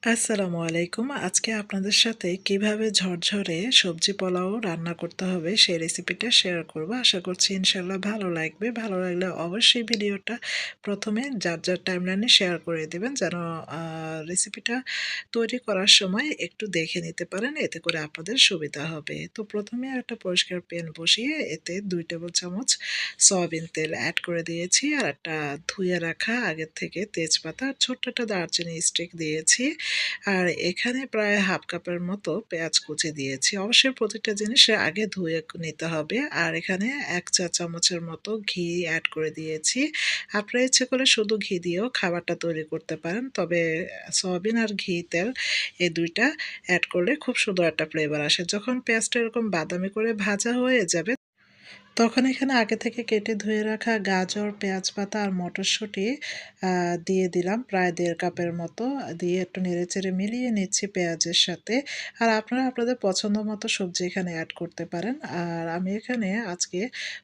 আসসালামু আলাইকুম। আজকে আপনাদের সাথে কিভাবে ঝরঝরে সবজি পোলাও রান্না করতে হবে সেই রেসিপিটা শেয়ার করব। আশা করছি ইনশাআল্লাহ ভালো লাগবে। ভালো লাগলে অবশ্যই ভিডিওটা ১ম এ যার টাইমলাইনে শেয়ার করে দিবেন যেন আ রেসিপিটা তৈরি করার সময় একটু দেখে নিতে পারেন। এতে করে আপনাদের সুবিধা হবে। তো ১ম এ একটা পরিষ্কার প্যান বসিয়ে এতে ২ টেবিল চামচ সয়াবিন তেল এড করে দিয়েছি। আর একটা ধুয়ে রাখা আগের থেকে তেজপাতা আর ছোট্ট একটা দারচিনি স্টিক দিয়েছি। আর এখানে প্রায় হাফ কাপের মতো পেঁয়াজ কুচি দিয়েছি। অবশ্যই প্রতিটা জিনিস আগে ধুয়ে নিতে হবে। আর এখানে ১ চা চামচের মতো ঘি এড করে দিয়েছি। আপনারা ইচ্ছে করলে শুধু ঘি দিয়েও খাবারটা তৈরি করতে পারেন। তবে সয়াবিন আর ঘি তেল এই ২ টা এড করলে খুব সুন্দর একটা ফ্লেভার আসে। যখন পেঁয়াজটা এরকম বাদামি করে ভাজা হয়ে যাবে তখন এখানে আগে থেকে কেটে ধুয়ে রাখা গাজর, পেঁয়াজ পাতা আর মটরশুঁটি আ দিয়ে দিলাম প্রায় ১.৫ কাপের মতো। দিয়ে একটু নেড়েচেড়ে মিলিয়ে নিচ্ছি পেঁয়াজের সাথে। আর আপনারা আপনাদের পছন্দ মতো সবজি এখানে এড করতে পারেন। আর আমি এখানে আজকে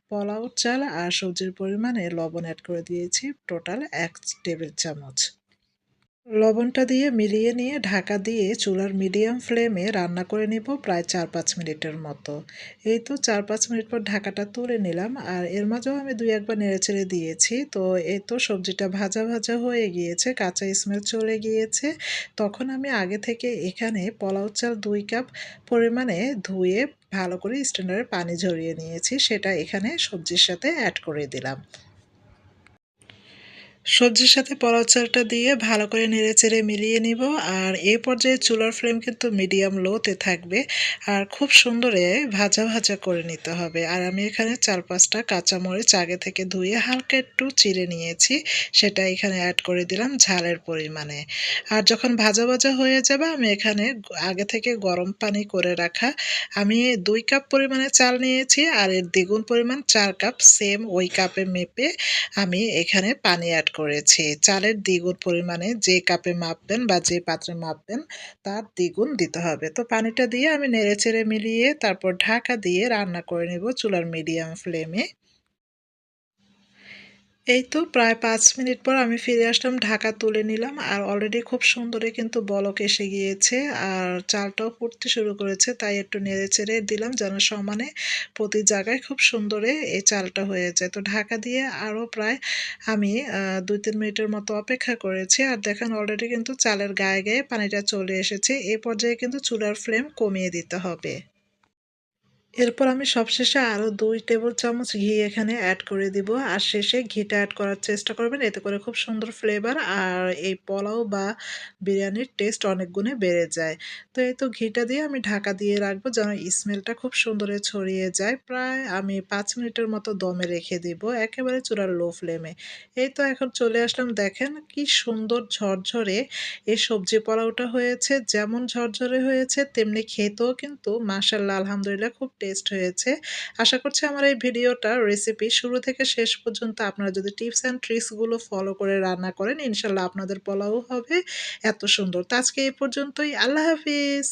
পোলাও চাল আর সবজির পরিমাণে লবণ এড করে দিয়েছি টোটাল ১ টেবিল চামচ। লবণটা দিয়ে মিলিয়ে নিয়ে ঢাকা দিয়ে চুলার মিডিয়াম ফ্লেমে রান্না করে নিব প্রায় ৪-৫ মিনিটের মতো। এই তো ৪-৫ মিনিট পর ঢাকাটা তুলে নিলাম আর এর মাঝেও আমি ২-১ বার নেড়েচেড়ে দিয়েছি। তো এই তো সবজিটা ভাজা, ভাজা হয়ে গিয়েছে, কাঁচা স্মেল চলে গিয়েছে। তখন আমি আগে থেকে এখানে পোলাও চাল ২ কাপ পরিমাণে ধুয়ে ভালো করে স্ট্রেনারে পানি ঝরিয়ে নিয়েছি। সেটা এখানে সবজির সাথে এড করে দিলাম। সবজির সাথে পোলাও চালটা দিয়ে ভালো করে নেড়েচেড়ে মিলিয়ে নিব। আর এই পর্যায়ে চুলার ফ্লেম কিন্তু মিডিয়াম লোতে থাকবে। আর খুব সুন্দরে ভাজা, ভাজা করে নিতে হবে। আর আমি এখানে ৪-৫ টা কাঁচামরিচ আগে থেকে ধুয়ে হালকা একটু চিড়ে নিয়েছি। সেটা এখানে এড করে দিলাম ঝালের পরিমাণে। আর যখন ভাজা, ভাজা হয়ে যাবে আমি এখানে আগে থেকে গরম পানি করে রাখা আমি ২ কাপ পরিমাণে চাল নিয়েছি আর এর দ্বিগুণ পরিমাণ ৪ কাপ সেম ওই কাপে মেপে আমি এখানে পানি এড করেছি। চালের দ্বিগুণ পরিমাণে যে কাপে মাপবেন বা যে পাত্রে মাপবেন তার দ্বিগুণ দিতে হবে। তো পানিটা দিয়ে আমি নেড়েচেড়ে মিলিয়ে তারপর ঢাকা দিয়ে রান্না করে নেব চুলার মিডিয়াম ফ্লেমে। এই তো প্রায় ৫ মিনিট পর আমি ফিরে আসলাম, ঢাকা তুলে নিলাম। আর অলরেডি খুব সুন্দরই কিন্তু বলক এসে গিয়েছে। আর চালটাও ফুটতে শুরু করেছে। তাই একটু নেড়েচেড়ে দিলাম যেন সমানে প্রতি জায়গায় খুব সুন্দরে এই চালটা হয়ে যায়। তো ঢাকা দিয়ে আরও প্রায় আমি ২-৩ মিনিটের মতো অপেক্ষা করেছি। আর দেখেন অলরেডি কিন্তু চালের গায়ে, গায়ে পানিটা চলে এসেছে। এ পর্যায়ে কিন্তু চুলার ফ্লেম কমিয়ে দিতে হবে। এরপর আমি সবশেষে আরও ২ টেবিল চামচ ঘি এখানে এড করে দিব। আর শেষে ঘিটা এড করার চেষ্টা করবেন। এতে করে খুব সুন্দর ফ্লেভার আর এই পোলাও বা বিরিয়ানির টেস্ট অনেক গুণে বেড়ে যায়। তো এই তো ঘিটা দিয়ে আমি ঢাকা দিয়ে রাখবো যেন স্মেলটা খুব সুন্দরে ছড়িয়ে যায়। প্রায় আমি ৫ মিনিটের মতো দমে রেখে দিব একেবারে চূড়ার লো ফ্লেমে। এই তো এখন চলে আসলাম, দেখেন কি সুন্দর ঝরঝরে এই সবজি পোলাওটা হয়েছে। যেমন ঝরঝরে হয়েছে তেমনি খেতেও কিন্তু মাশাআল্লাহ আলহামদুলিল্লাহ খুব টেস্ট হয়েছে। আশা করছি আমার এই ভিডিওটার রেসিপি শুরু থেকে শেষ পর্যন্ত আপনারা যদি টিপস অ্যান্ড ট্রিকস গুলো ফলো করে রান্না করেন ইনশাআল্লাহ আপনাদের পোলাও হবে এত সুন্দর। তো আজকে এই পর্যন্তই। আল্লাহ হাফিজ।